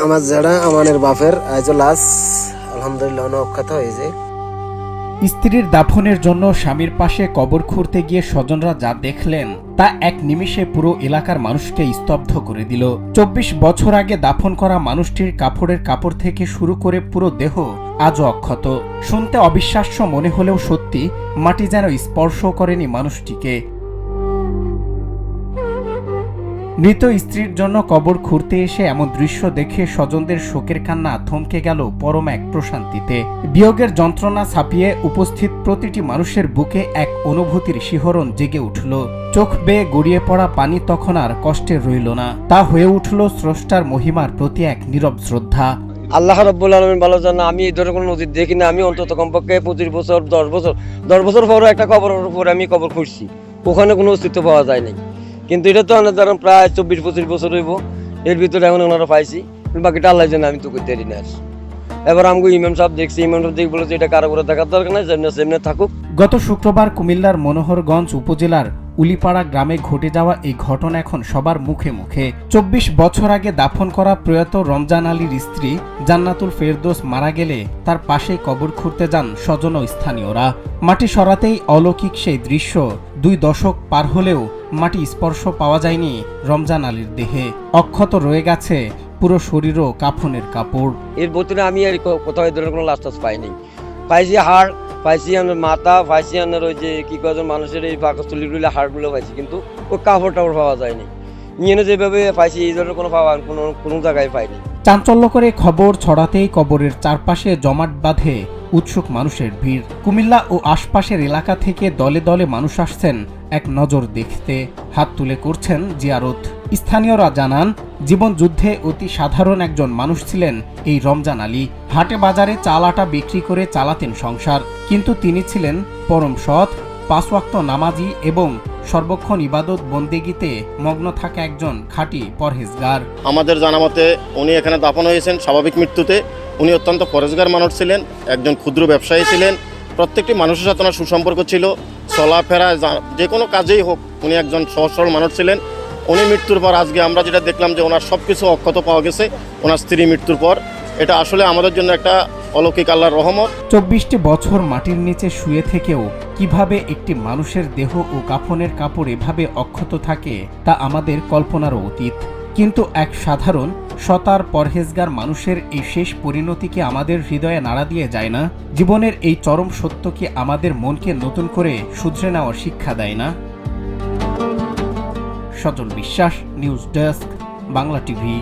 আমার যারা আমানের বাপের আজ লাশ আলহামদুলিল্লাহ অক্ষত হয়েছে। স্ত্রীর দাফনের জন্য স্বামীর পাশে কবর খুঁড়তে গিয়ে স্বজনরা যা দেখলেন তা এক নিমিষে পুরো এলাকার মানুষকে স্তব্ধ করে দিল। ২৪ বছর আগে দাফন করা মানুষটির কাপড়ের কাপড় থেকে শুরু করে পুরো দেহ আজও অক্ষত। শুনতে অবিশ্বাস্য মনে হলেও সত্যি, মাটি যেন স্পর্শ করেনি মানুষটিকে। মৃত স্ত্রীর জন্য কবর খুঁড়তে এসে এমন দৃশ্য দেখে স্বজনদের শোকের কান্না থমকে গেল পরম এক প্রশান্তিতে। বিয়োগের যন্ত্রণা ছাপিয়ে উপস্থিত প্রতিটি মানুষের বুকে এক অনুভূতির শিহরণ জেগে উঠল। চোখ বেয়ে গড়িয়ে পড়া পানি তখন আর কষ্টের রইল না, তা হয়ে উঠল স্রষ্টার মহিমার প্রতি এক নীরব শ্রদ্ধা। আল্লাহ রাব্বুল আলামিন ভালো জানে, আমি এই ধরনের কোনো নজির দেখি না। আমি অন্তত কমপক্ষে ২৫ বছর ১০ বছর পরও একটা কবরের উপরে আমি কবর খুঁজছি, ওখানে কোনো অস্তিত্ব পাওয়া যায় নাই। কিন্তু এটা তো আমাদের ধরেন প্রায় ২৪-২৫ বছর হইব, এর ভিতরে এখন ওনারা পাইছি, বাকিটা আল্লাহ জানে, আমি তো করতে পারি না। এবার আমি ইমাম সাহেব দেখছি, ইমাম সাহেব দেখে বলেছে এটা কারো করে দেখার দরকার নাই, যেমনি থাকুক। গত শুক্রবার কুমিল্লার মনোহরগঞ্জ উপজেলার উলিপাড়া গ্রামে ঘটে যাওয়া এই ঘটনা এখন সবার মুখে মুখে। ২৪ বছর আগে দাফন করা প্রয়াত রমজান আলীর স্ত্রী জান্নাতুল ফেরদৌস মারা গেলে তার পাশেই কবর খুঁড়তে যান স্বজন ও স্থানীয়রা। মাটি সরাতেই অলৌকিক সেই দৃশ্য। ২ দশক পার হলেও মাটি স্পর্শ পাওয়া যায়নি রমজান আলীর দেহে। অক্ষত রয়ে গেছে পুরো শরীর ও কাফনের কাপড়। এর ভিতরে আমি আর কোথাও এই ধরনের কোনো লাশ টাস পাইনি। পাইছি হাড়, পাইছি আমার মাথা, পাইছি আমার ওই যে কি কজন মানুষের এই পাকস্থলীগুলো হাড়গুলো পাইছি, কিন্তু ওই কাপড় টাপড় পাওয়া যায়নি। নিয়ে যেভাবে পাইছি এই ধরনের কোনো পাওয়া কোনো জায়গায় পাইনি। চাঞ্চল্য করে খবর ছড়াতেই কবরের চারপাশে জমাট বাঁধে উৎসুক মানুষের ভিড়। কুমিল্লা ও আশপাশের এলাকা থেকে দলে দলে মানুষ আসছেন এক নজর দেখতে, হাত তুলে করছেন জিয়ারত। স্থানীয়রা জানান, জীবন যুদ্ধে অতি সাধারণ একজন মানুষ ছিলেন এই রমজান আলী। হাটে বাজারে চাল আটা বিক্রি করে চালাতেন সংসার, কিন্তু তিনি ছিলেন পরম সৎ, ৫ ওয়াক্ত নামাজি এবং সর্বক্ষণ ইবাদত বন্দেগীতে মগ্ন থাকা একজন খাঁটি পরহেজগার। আমাদের জানামতে উনি এখানে দাফন হয়েছেন স্বাভাবিক মৃত্যুতে। উনি অত্যন্ত পরহেজগার মানুষ ছিলেন, একজন ক্ষুদ্র ব্যবসায়ী ছিলেন। প্রত্যেকটি মানুষের সাথে ওনার সুসম্পর্ক ছিল, চলাফেরা যে কোনো কাজেই হোক উনি একজন সহজ সরল মানুষ ছিলেন। উনি মৃত্যুর পর আজকে আমরা যেটা দেখলাম যে ওনার সব কিছু অক্ষত পাওয়া গেছে ওনার স্ত্রী মৃত্যুর পর, এটা আসলে আমাদের জন্য একটা অলৌকিক আল্লাহর রহমত। ২৪টি বছর মাটির নিচে শুয়ে থেকেও কিভাবে একটি মানুষের দেহ ও কাফনের কাপড় এভাবে অক্ষত থাকে তা আমাদের কল্পনারও অতীত। কিন্তু এক সাধারণ সতার পরহেজগার মানুষের এই শেষ পরিণতিকে আমাদের হৃদয়ে নাড়া দিয়ে যায় না? জীবনের এই চরম সত্য কি আমাদের মনকে নতুন করে শুধরে নেওয়ার শিক্ষা দেয় না? সজল বিশ্বাস, নিউজ ডেস্ক, বাংলা টিভি।